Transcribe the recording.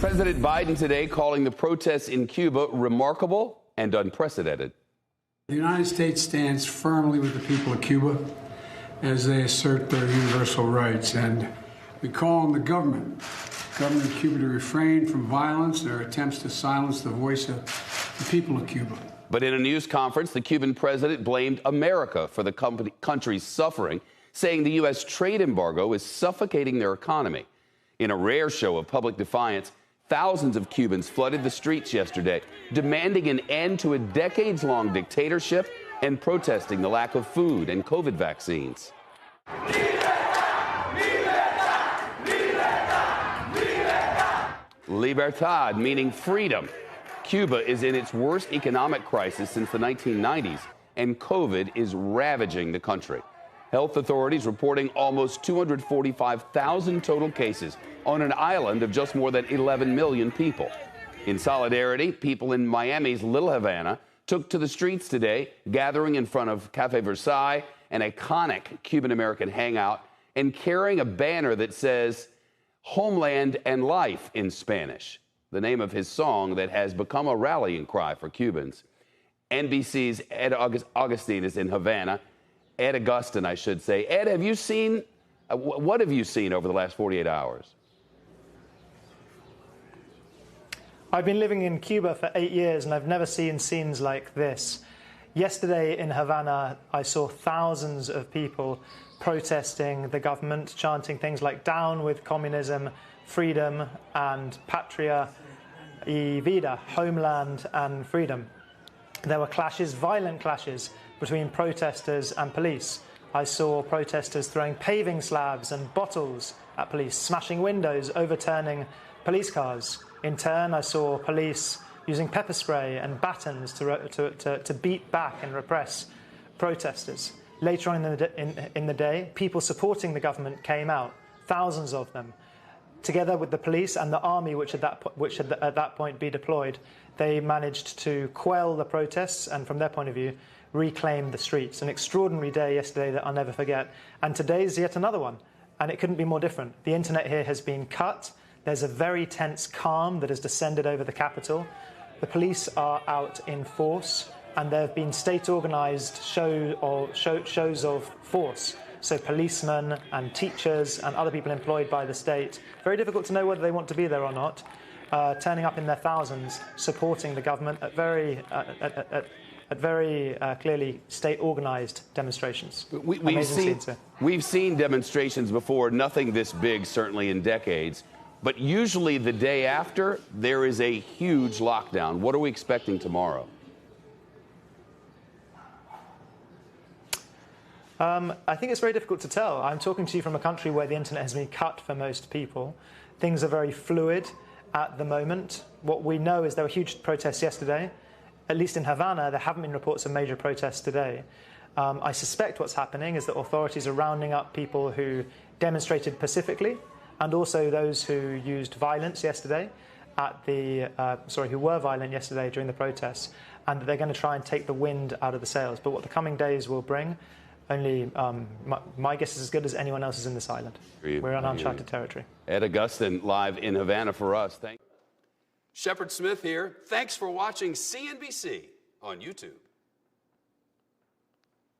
President Biden today calling the protests in Cuba remarkable and unprecedented. The United States stands firmly with the people of Cuba as they assert their universal rights, and we call on the government of Cuba to refrain from violence or attempts to silence the voice of the people of Cuba. But in a news conference, the Cuban president blamed America for the country's suffering, saying the U.S. trade embargo is suffocating their economy. In a rare show of public defiance, thousands of Cubans flooded the streets yesterday, demanding an end to a decades-long dictatorship and protesting the lack of food and COVID vaccines. Libertad, meaning freedom. Cuba is in its worst economic crisis since the 1990s, and COVID is ravaging the country. Health authorities reporting almost 245,000 total cases on an island of just more than 11 million people. In solidarity, people in Miami's Little Havana took to the streets today, gathering in front of Café Versailles, an iconic Cuban-American hangout, and carrying a banner that says "Homeland and Life" in Spanish, the name of his song that has become a rallying cry for Cubans. NBC's Ed Augustine is in Havana. Ed Augustine, I should say. Ed, have you seen, what have you seen over the last 48 hours? I've been living in Cuba for 8 years, and I've never seen scenes like this. Yesterday in Havana, I saw thousands of people protesting the government, chanting things like "Down with communism," "Freedom," and "Patria y vida," homeland and freedom. There were clashes, violent clashes, between protesters and police. I saw protesters throwing paving slabs and bottles at police, smashing windows, overturning police cars. In turn, I saw police using pepper spray and batons to beat back and repress protesters. Later on in the day, people supporting the government came out, thousands of them. Together with the police and the army, which at that point be deployed, they managed to quell the protests and, from their point of view, reclaim the streets. An extraordinary day yesterday that I'll never forget. And today's yet another one, and it couldn't be more different. The internet here has been cut. There's a very tense calm that has descended over the capital. The police are out in force, and there have been state-organized shows of force. So policemen and teachers and other people employed by the state, very difficult to know whether they want to be there or not, turning up in their thousands, supporting the government at very clearly state-organized demonstrations. We've seen demonstrations before, nothing this big, certainly in decades. But usually the day after, there is a huge lockdown. What are we expecting tomorrow? I think it's very difficult to tell. I'm talking to you from a country where the internet has been cut for most people. Things are very fluid at the moment. What we know is there were huge protests yesterday. At least in Havana, there haven't been reports of major protests today. I suspect what's happening is that authorities are rounding up people who demonstrated pacifically, and also those who used violence yesterday who were violent yesterday during the protests, and that they're going to try and take the wind out of the sails. But what the coming days will bring, only my guess is as good as anyone else's in this island. We're on uncharted territory. Ed Augustine live in Havana for us. Shepard Smith here. Thanks for watching CNBC on YouTube.